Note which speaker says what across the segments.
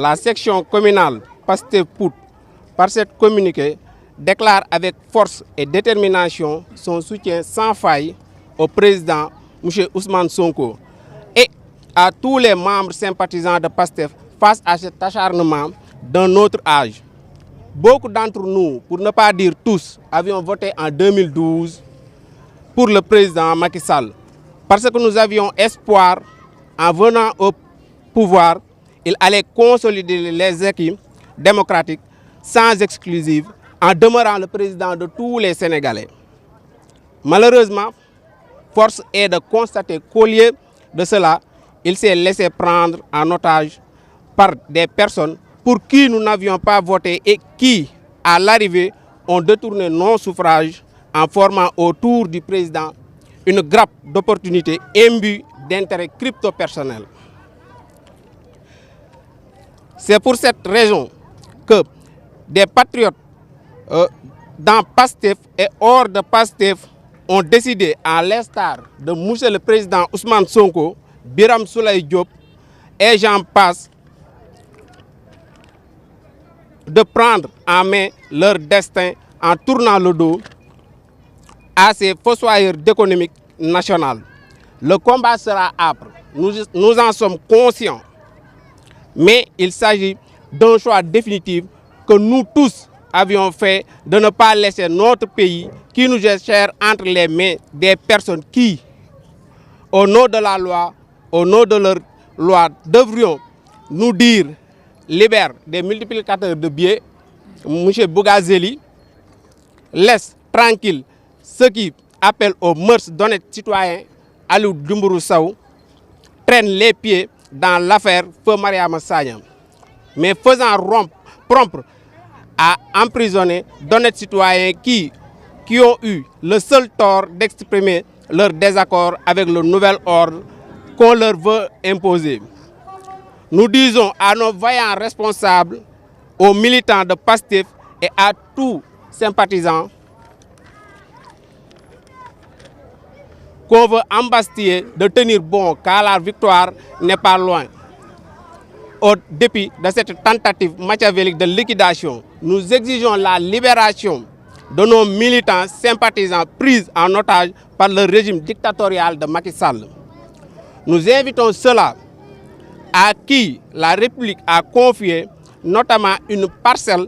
Speaker 1: la section communale Pastef Pout, par cette communiqué, déclare avec force et détermination son soutien sans faille au président M. Ousmane Sonko et à tous les membres sympathisants de Pastef face à cet acharnement d'un autre âge. Beaucoup d'entre nous, pour ne pas dire tous, avions voté en 2012 pour le président Macky Sall parce que nous avions espoir en venant au pouvoir, il allait consolider les acquis démocratiques sans exclusive en demeurant le président de tous les Sénégalais. Malheureusement, force est de constater qu'au lieu de cela, il s'est laissé prendre en otage par des personnes pour qui nous n'avions pas voté et qui, à l'arrivée, ont détourné nos suffrages en formant autour du président une grappe d'opportunités imbue d'intérêts crypto-personnels. C'est pour cette raison que des patriotes dans Pastef et hors de Pastef ont décidé, à l'instar de M. le Président Ousmane Sonko, Biram Souleye Diop et j'en passe, de prendre en main leur destin en tournant le dos à ces fossoyeurs d'économie nationale. Le combat sera âpre, nous en sommes conscients, mais il s'agit d'un choix définitif que nous tous avions fait de ne pas laisser notre pays qui nous est cher entre les mains des personnes qui, au nom de la loi, au nom de leur loi, devrions nous dire libère des multiplicateurs de biais, M. Bougazeli, laisse tranquille ceux qui appellent aux mœurs d'honnêtes citoyens, Aliou Dembourou Sow, traîne les pieds dans l'affaire Feu Mariama Sagna, mais faisant rompre à emprisonner d'honnêtes citoyens qui ont eu le seul tort d'exprimer leur désaccord avec le nouvel ordre qu'on leur veut imposer. Nous disons à nos vaillants responsables, aux militants de Pastef et à tous sympathisants qu'on veut embastiller de tenir bon car la victoire n'est pas loin. Au dépit de cette tentative machiavélique de liquidation, nous exigeons la libération de nos militants sympathisants pris en otage par le régime dictatorial de Macky Sall. Nous invitons ceux-là à qui la République a confié notamment une parcelle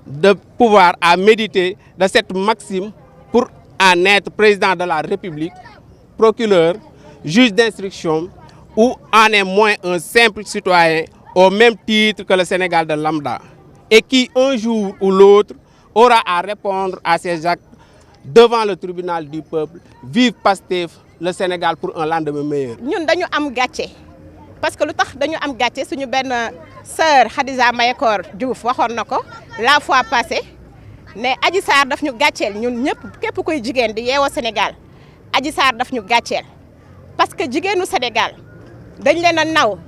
Speaker 1: de pouvoir à méditer de cette maxime pour en être président de la République, procureur, juge d'instruction ou en est moins un simple citoyen au même titre que le Sénégal de lambda et qui un jour ou l'autre aura à répondre à ses actes devant le tribunal du peuple. Vive Pastef, le Sénégal pour un lendemain meilleur.
Speaker 2: Ñun dañu am gatché parce que lutax dañu am gatché suñu ben sœur Khadija Mayekor Diouf waxon nako la fois passée né Adji Sarr daf ñu gatchel ñun ñëpp képp koy jigen di yéwo Sénégal Adji Sarr daf ñu gatchel parce que jigenu Sénégal dañ leena naw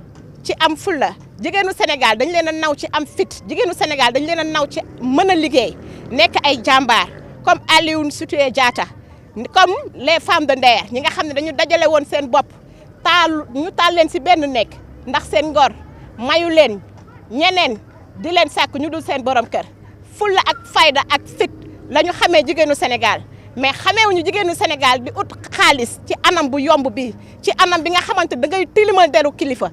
Speaker 2: ci am fulla jigenu Sénégal dañ leena naw ci am fit jigenu Sénégal dañ leena naw ci mëna liggéey nek ay jambar comme Aliou Sitoé Diatta comme les femmes de Nder ñi nga xamné dañu dajalé won seen bop ñu taal leen ci benn nekk ndax seen ngor mayu leen ñeneen di leen sàkk ñu dul seen borom kër fulla ak fayda ak fit lañu xamee jigéenu Sénégal mais xameewuñu jigéenu Sénégal di ut xaalis ci anam bu yomb bi ci anam bi nga xamante da ngay tilimal deru kilifa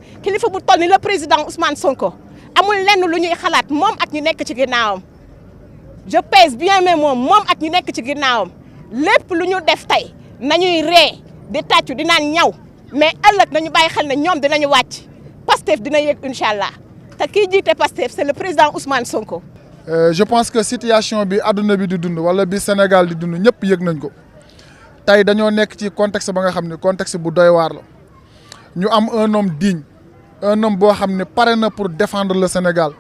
Speaker 2: bu toll ni le président Ousmane Sonko amul lenn lu ñuy xalaat moom ak ñu nekk ci ginnaawam je pèse bien mes mots moom ak ñu nekk ci ginnaawam lépp lu ñu def tey nañuy ree di tàccu di naan ñaw mais ëllëg nañu bàyyi xel ne ñoom dinañu wàcc Pastef dina yéeg incha allah te kii jiite Pastef c'est le président Ousmane Sonko.
Speaker 3: Je pense que situation bi àdduna bi di dund wala bi Sénégal di dund ñëpp yëg nañ ko tey dañoo nekk ci contexte ba nga xam ne contexte bu doy waar la ñu am un homme digne un homme boo xam ne pare na pour défendre le Sénégal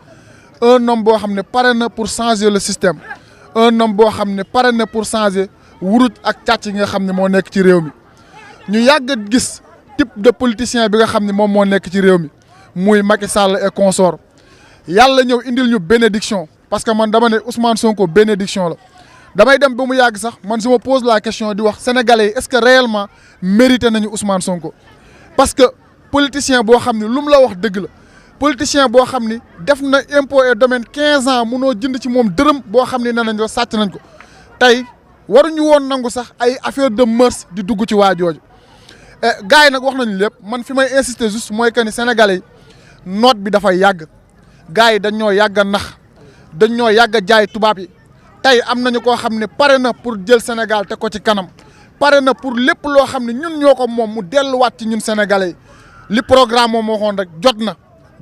Speaker 3: un homme boo xam ne pare na pour changer le système un homme boo xam ne pare na pour changer wuruj ak càcc yi nga xam ne moo nekk ci réew mi ñu yàgg gis type de politicien bi nga xam ne moom moo nekk ci réew mi muy Macky Sall et consort yàlla ñëw indil ñu bénédiction parce que man dama ne Ousmane Sonko bénédiction la damay dem ba mu yàgg sax man je me pose la question di wax sénégalais est-ce que réellement mérité nañu Ousmane Sonko parce que politicien boo xam ne lu mu la wax dëgg la politicien boo xam ni def na impôt et domaine 15 ans munoo jënd ci moom dërëm boo xam ni nee nañ la sàcc nañ ko tey waruñu woon nangu sax ay affaire de mœurs di dugg ci waa jooju gars yi nag wax nañu lépp man fi may insister juste mooy que ni sénégalais yi noot bi dafay yàgg gars yi dañ ñoo yàgg a nax dañ ñoo yàgg a jaay tubaab yi tey am nañu koo xam ne pare na pour jël Sénégal te ko ci kanam pare na pour lépp loo xam ne ñun ñoo ko moom mu delluwaat ci ñun sénégalais yi li programme moom waxoon rek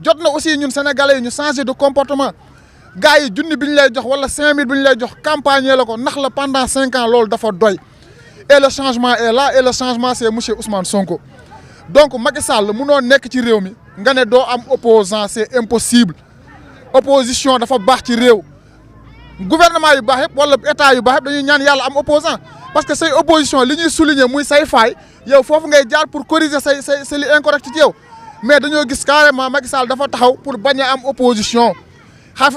Speaker 3: jot na aussi ñun sénégalais yi ñu changer de comportement gars yi junni bi ñu lay jox wala 5000 bi ñu lay jox campagne la ko nax la pendant 5 ans loolu dafa doy et le changement est là et le changement c'est monsieur Ousmane Sonko donc Macky Sall munoo nekk ci réew mi nga ne doo am opposant c'est impossible opposition dafa baax ci réew gouvernement yu baax yëpp wala état yu baax yëpp dañuy ñaan yàlla am opposant parce que say opposition li ñuy souligner muy say faay yow foofu ngay jaar pour corriger say li incorrect ci yow mais dañoo gis carrément Macky Sall dafa taxaw pour bañ a am opposition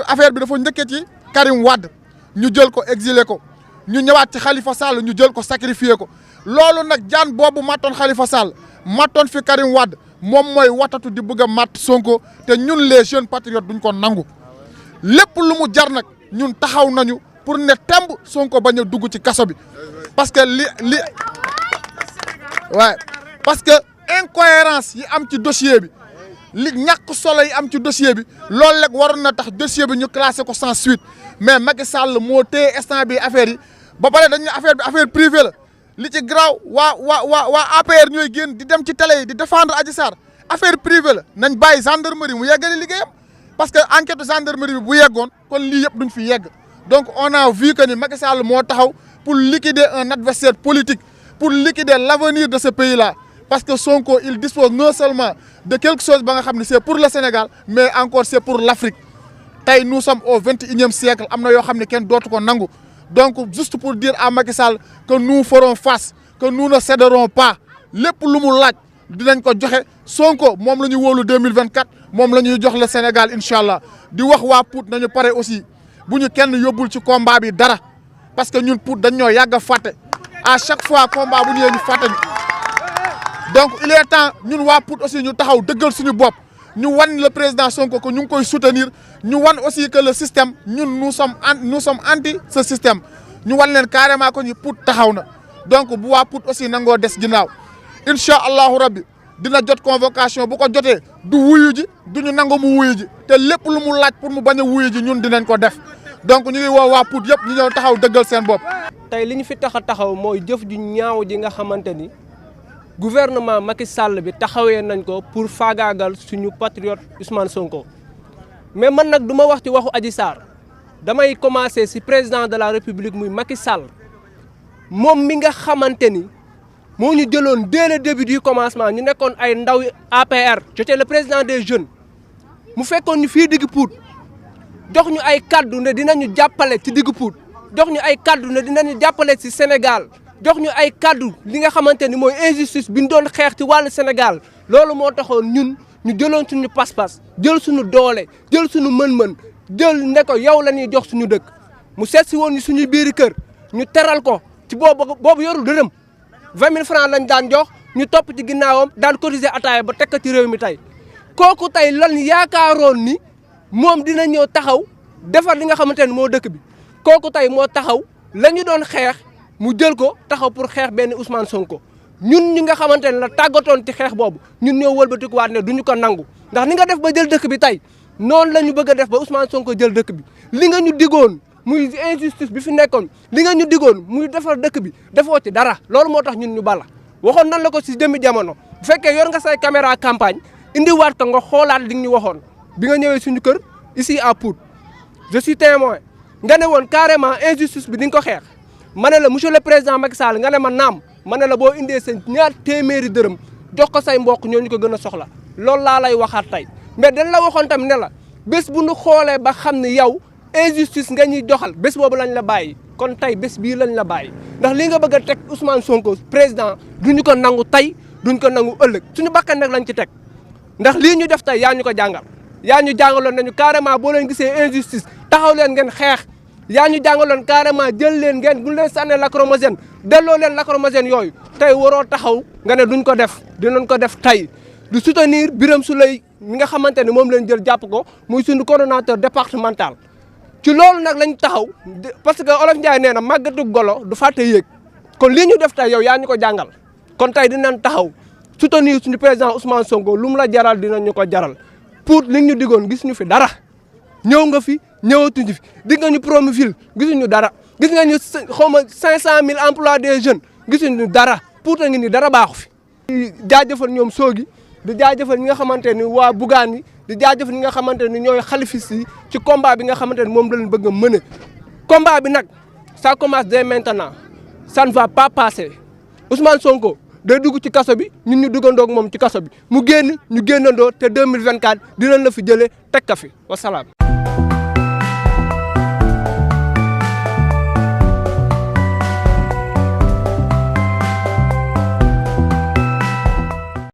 Speaker 3: affaire bi dafa njëkkee ci Karim Wade ñu jël ko exilé ko ñu ñëwaat ci Khalifa Sall ñu jël ko sacrifié ko loolu nag jaan boobu mattoon Khalifa Sall mattoon fi Karim Wade moom mooy watatu di bëgg a matt Sonko te ñun les jeunes patriotes duñ ko nangu lépp lu mu jar nag ñun taxaw nañu pour ne temb Sonko bañ a dugg ci kaso bi parce que parce que incohérence yi am ci dossier bi li ñàkk solo yi am ci dossier bi loolu rek waroon na tax dossier bi ñu classé ko sans suite mais Macky Sall moo téye instant bi affaire yi ba pare dañ ne affaire bi affaire privée la li ci garaaw waa APR ñooy génn di dem ci télé yi di défendre Adji Sarr affaire privée la nañ bàyyi gendarmerie mu yeggali liggéeyam parce que enquête gendarmerie bi bu yeggoon kon lii yëpp duñ fi yegg donc on a vu que ni Macky Sall moo taxaw pour liquider un adversaire politique pour liquider l'avenir de ce pays là parce que Sonko il dispose non seulement de quelque chose ba nga xam ne c'est pour le Sénégal mais encore c'est pour l'Afrique tey nous sommes au 21e siècle am na yoo xam ne kenn dootu ko nangu donc juste pour dire à Macky Sall que nous ferons face que nous ne céderons pas lépp lu mu laaj dinañ ko joxe Sonko moom la ñu wóolu 2024 moom la ñuy jox le Sénégal incha allah di wax waa Pout nañu pare aussi bu ñu kenn yóbbul ci combat bi dara parce que ñun Pout dañ ñoo yàgg a fàtte à chaque fois combat bu ñëwee ñu fàtte donc il est temps ñun waa Pout aussi ñu taxaw dëggal suñu bopp ñu wan le président Sonko que ñu ngi koy soutenir ñu wan aussi que le système ñun nous sommes anti ce système ñu wan leen carrément ko ñu Pout taxaw na donc bu waa Pout aussi nangoo des ginnaaw incha allahu rabbi dina jot convocation bu ko jotee du wuyu ji du ñu nangu mu wuyu ji te lépp lu mu laaj pour mu bañ a wuyu ji ñun dinañ ko def donc ñu ngi woo waa Pout yëpp ñu ñëw taxaw dëggal seen bopp.
Speaker 4: tey li ñu fi tax a taxaw mooy jëf ju ñaaw ji nga xamante ni gouvernement Macky Sall bi taxawee nañ ko pour faagaagal suñu patriote Ousmane Sonko mais man nag du ma wax ci waxu Adji Sarr damay commencer ci président de la République muy Macky Sall moom mi nga xamante ni moo ñu jëloon dès le début du commencement ñu nekkoon ay ndaw APR j'étais le président des jeunes mu fekkoon ñu fii digg Pout jox ñu ay kaddu ne dinañu jàppale ci digg Pout jox ñu ay kaddu ne dinañu jàppale ci Sénégal jox ñu ay kaddu li nga xamante ni mooy injustice bi ñu doon xeex ci wàllu Sénégal loolu moo taxoon ñun ñu jëloon suñu pas-pas jël suñu doole jël suñu mën-mën jël ne ko yow la ñuy jox suñu dëkk mu seet si woon ñu suñu biiri kër ñu teral ko ci boobu yorul dërëm 20 000 francs lañ daan jox ñu topp ci ginnaawam daan cotiser ataaya ba teg ko ci réew mi tey kooku tey lan yaakaaroon ni moom dina ñëw taxaw defar li nga xamante ni moo dëkk bi kooku tey moo taxaw la ñu doon xeex mu jël ko taxaw pour xeex benn Ousmane Sonko ñun ñi nga xamante ne la tàggatoon ci xeex boobu ñun ñoo wëlbatikuwaat ne duñu ko nangu ndax ni nga def ba jël dëkk bi tey noonu la ñu bëgg a def ba Ousmane Sonko jël dëkk bi li nga ñu digoon muy injustice bi fi nekkoon li nga ñu digoon muy defar dëkk bi defoo ci dara loolu moo tax ñun ñu bala waxoon nan la ko si jëmmi jamono bu fekkee yor nga say caméra campagne indiwaat ko nga xoolaat li ñu waxoon bi nga ñëwee suñu kër ici à Pout je suis témoin nga ne woon carrément injustice bi di nga ko xeex ma ne la monsieur le président Macky Sall nga ne ma naam ma ne la boo indee sa ñaar téeméeri dërëm jox ko say mbokk ñooñu ko gën a soxla loolu laa lay waxaat tey mais dañ la waxoon tamit ne la bés bu ñu xoolee ba xam ne yow injustice nga ñuy doxal bés boobu lañ la bàyyi kon tey bés bii lañ la bàyyi ndax li nga bëgg a teg Ousmane Sonko président duñu ko nangu tey duñ ko nangu ëllëg suñu bakkan nag lañ ci teg ndax lii ñu def tey yaa ñu ko jàngal yaa ñu jàngaloon nañu carrément boo leen gisee injustice taxaw leen ngeen xeex yaa ñu jàngaloon carrément jël leen ngeen bu leen sànnee lacrymogène delloo leen lacrymogène yooyu tey waroo taxaw nga ne duñ ko def dinañ ko def tey du soutenir Birame Souleye mi nga xamante ni moom lañ jël jàpp ko muy suñu coordonnateur départemental. ci loolu nag lañ taxaw parce que Olof Ndiaye nee na màggatu golo du fàtte yéeg kon li ñu def tey yow yaa ñu ko jàngal kon tey dinañ taxaw soutenir suñu président Ousmane Sonko lu mu la jaral dinañu ko jaral pour li ñu digoon gis ñu fi dara ñëw nga fi ñëwatuñu fi dig nga ñu Promoville gisuñu dara gis nga ñu xaw ma 500000 emplois des jeunes gisuñu dara pour ngi ni dara baaxu fi. di jaajëfal ñoom soogi di jaajëfal ñi nga xamante ni waa Bougane yi di jaajëfal ñi nga xamante ni ñooy xalifis yi ci combat bi nga xamante ni moom la leen bëgg a mëne combat bi nag ça commence dès maintenant ça ne va pas passer Ousmane Sonko day dugg ci kaso bi ñun ñu duggandoog moom ci kaso bi mu génn ñu génnandoo te 2024 dinañ la fi jëlee teg ka fi wasalaam.